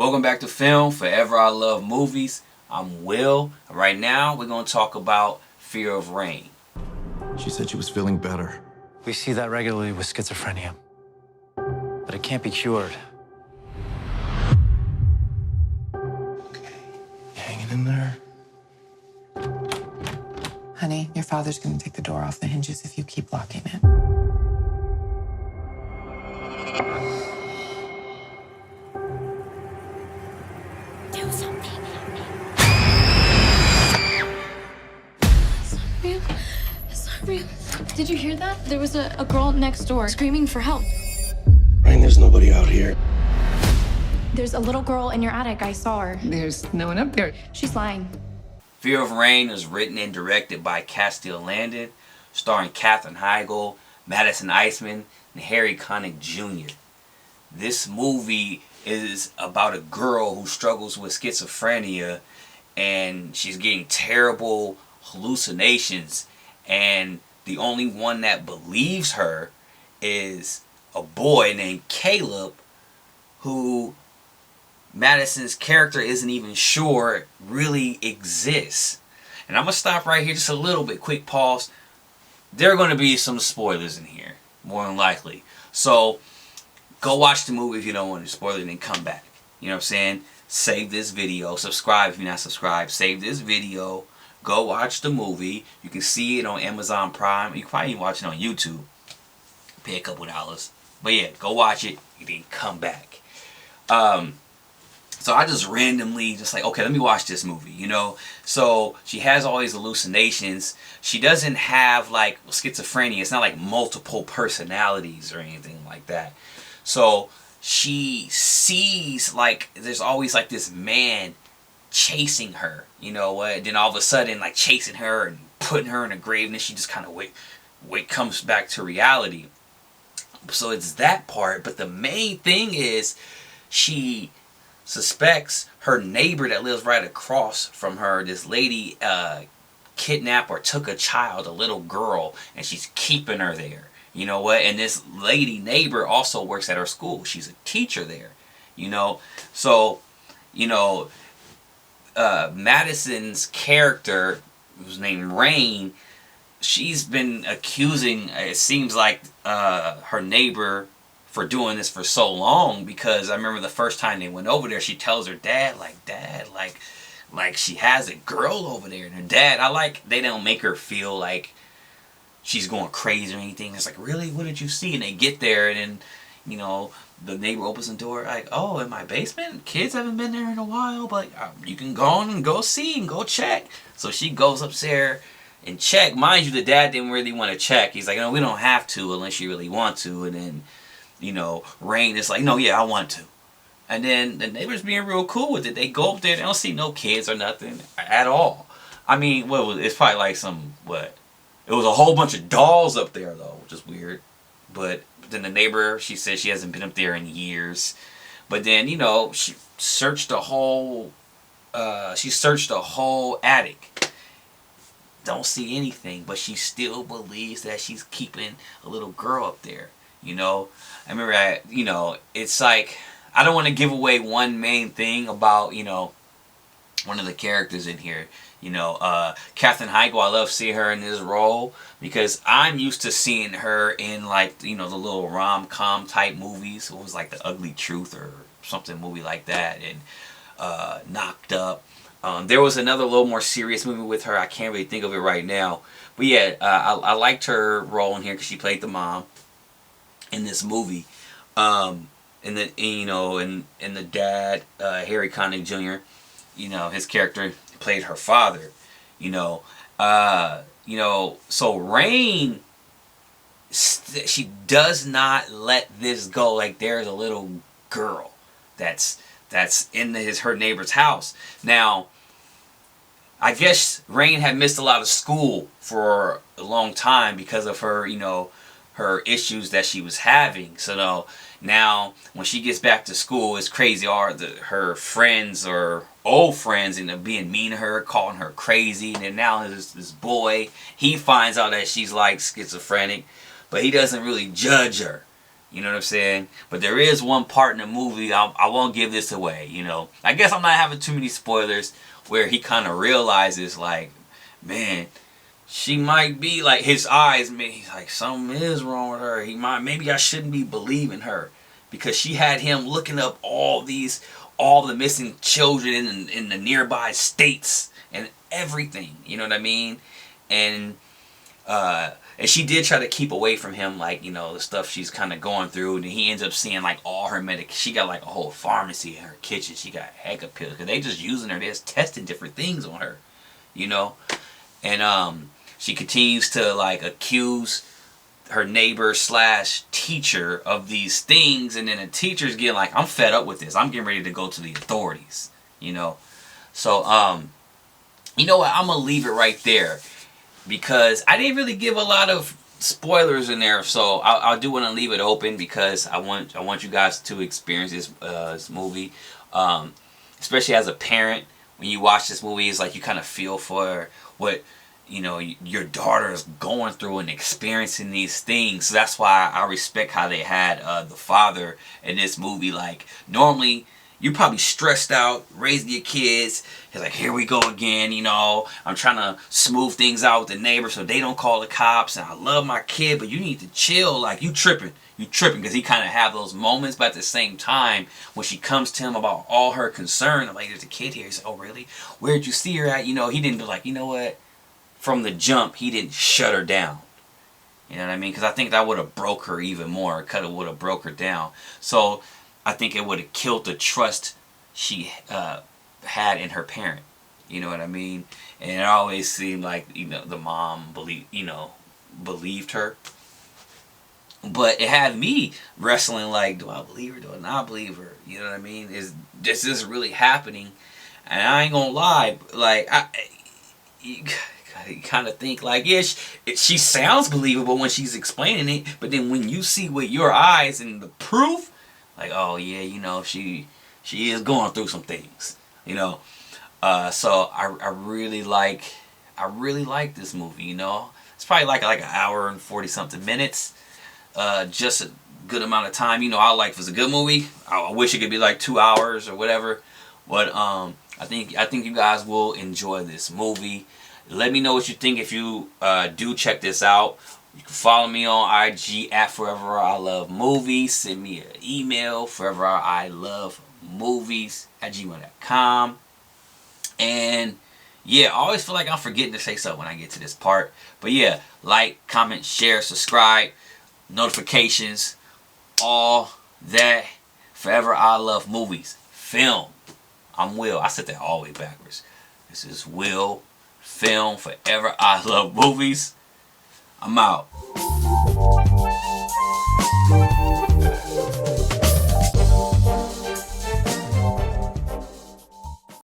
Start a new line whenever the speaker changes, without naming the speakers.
Welcome back to Film Forever I Love Movies. I'm Will. Right now we're going to talk about Fear of Rain.
She said she was feeling better.
We see that regularly with schizophrenia, but it can't be cured.
Okay, you hanging in there?
Honey, your father's gonna take the door off the hinges if you keep locking it.
Do something. It's not real. It's not real. Did you hear that? There was a girl next door screaming for help.
Rain, there's nobody out here.
There's a little girl in your attic. I saw her.
There's no one up there.
She's lying.
Fear of Rain is written and directed by Castile Landon, starring Katherine Heigl, Madison Iseman, and Harry Connick Jr. This movie is about a girl who struggles with schizophrenia, and she's getting terrible hallucinations, and the only one that believes her is a boy named Caleb, who Madison's character isn't even sure really exists. And I'm going to stop right here just a little bit. Quick pause. There are going to be some spoilers in here, more than likely. So, go watch the movie if you don't want to spoil it, and then come back. You know what I'm saying? Save this video. Subscribe if you're not subscribed. Save this video. Go watch the movie. You can see it on Amazon Prime. You can probably even watch it on YouTube. Pay a couple dollars. But yeah, go watch it and then come back. So I just randomly okay, let me watch this movie, you know. So she has all these hallucinations. She doesn't have like schizophrenia. It's not like multiple personalities or anything like that. So she sees like there's always like this man chasing her, you know what? Then all of a sudden like chasing her and putting her in a grave, and then she just kind of comes back to reality. So it's that part, but the main thing is she suspects her neighbor that lives right across from her, this lady kidnapped or took a child, a little girl, and she's keeping her there. You know what? And this lady neighbor also works at her school. She's a teacher there. You know? So, you know, Madison's character, who's named Rain, she's been accusing, it seems like, her neighbor for doing this for so long, because I remember the first time they went over there, she tells her dad, like she has a girl over there, and her dad, they don't make her feel like she's going crazy or anything. It's like, really, what did you see? And they get there, and then, you know, the neighbor opens the door, like, oh, in my basement? Kids haven't been there in a while, but you can go on and go see and go check. So she goes upstairs and check. Mind you, the dad didn't really want to check. He's like, no, we don't have to unless you really want to. And then, you know, Rain is like, no, yeah, I want to. And then the neighbor's being real cool with it. They go up there, they don't see no kids or nothing at all. I mean, it's probably like it was a whole bunch of dolls up there, though, which is weird. But then the neighbor, she said she hasn't been up there in years. But then, you know, she searched the whole attic. Don't see anything, but she still believes that she's keeping a little girl up there. You know, I remember, you know, it's like, I don't want to give away one main thing about, you know, one of the characters in here. You know, Katherine Heigl, I love seeing her in this role because I'm used to seeing her in, like, you know, the little rom-com type movies. It was like The Ugly Truth or something movie like that, and Knocked Up. There was another little more serious movie with her. I can't really think of it right now. But yeah, I liked her role in here because she played the mom in this movie. And the dad, Harry Connick Jr., you know, his character played her father. You know, so Rain, she does not let this go. Like, there's a little girl that's in her neighbor's house. Now, I guess Rain had missed a lot of school for a long time because of her, you know, her issues that she was having. So now when she gets back to school, it's crazy. Her friends or old friends end up being mean to her, calling her crazy. And then now this boy, he finds out that she's like schizophrenic, but he doesn't really judge her. You know what I'm saying? But there is one part in the movie, I won't give this away, you know. I guess I'm not having too many spoilers, where he kind of realizes, like, man, she might be, like, his eyes, man, he's like, something is wrong with her. Maybe I shouldn't be believing her. Because she had him looking up all the missing children in the nearby states and everything. You know what I mean? And she did try to keep away from him, like, you know, the stuff she's kind of going through. And he ends up seeing, like, all her she got, like, a whole pharmacy in her kitchen. She got heck of pills. Because they just using her. They're just testing different things on her, you know? And she continues to, like, accuse her neighbor / teacher of these things. And then the teacher's getting like, I'm fed up with this. I'm getting ready to go to the authorities, you know? So, you know what? I'm going to leave it right there. Because I didn't really give a lot of spoilers in there, so I do want to leave it open because I want you guys to experience this movie, especially as a parent. When you watch this movie, it's like you kind of feel for what, you know, your daughter is going through and experiencing these things. So that's why I respect how they had the father in this movie. Like, normally you're probably stressed out raising your kids. He's like, here we go again, you know. I'm trying to smooth things out with the neighbor so they don't call the cops. And I love my kid, but you need to chill. Like, you tripping. You tripping. Because he kind of have those moments. But at the same time, when she comes to him about all her concern, I'm like, there's a kid here. He's like, oh, really? Where'd you see her at? You know, he didn't be like, you know what? From the jump, he didn't shut her down. You know what I mean? Because I think that would have broke her even more. It would have broke her down. So I think it would have killed the trust she had in her parent. You know what I mean? And it always seemed like, you know, the mom believed her. But it had me wrestling like, do I believe her? Do I not believe her? You know what I mean? Is this really happening? And I ain't gonna lie, like, you kind of think like, yeah, she sounds believable when she's explaining it, but then when you see with your eyes and the proof, like, oh yeah, you know, she is going through some things, you know. So I really like this movie, you know. It's probably like an hour and 40 something minutes, just a good amount of time, you know. If it's a good movie, I wish it could be like 2 hours or whatever, but I think you guys will enjoy this movie. Let me know what you think if you do check this out. You can follow me on IG at FOREVERILOVEMOVIES. Send me an email, FOREVERILOVEMOVIES@gmail.com. And yeah, I always feel like I'm forgetting to say something when I get to this part. But yeah, like, comment, share, subscribe, notifications, all that. Forever I Love Movies. Film. I'm Will. I said that all the way backwards. This is Will. Film. Forever I Love Movies. I'm out.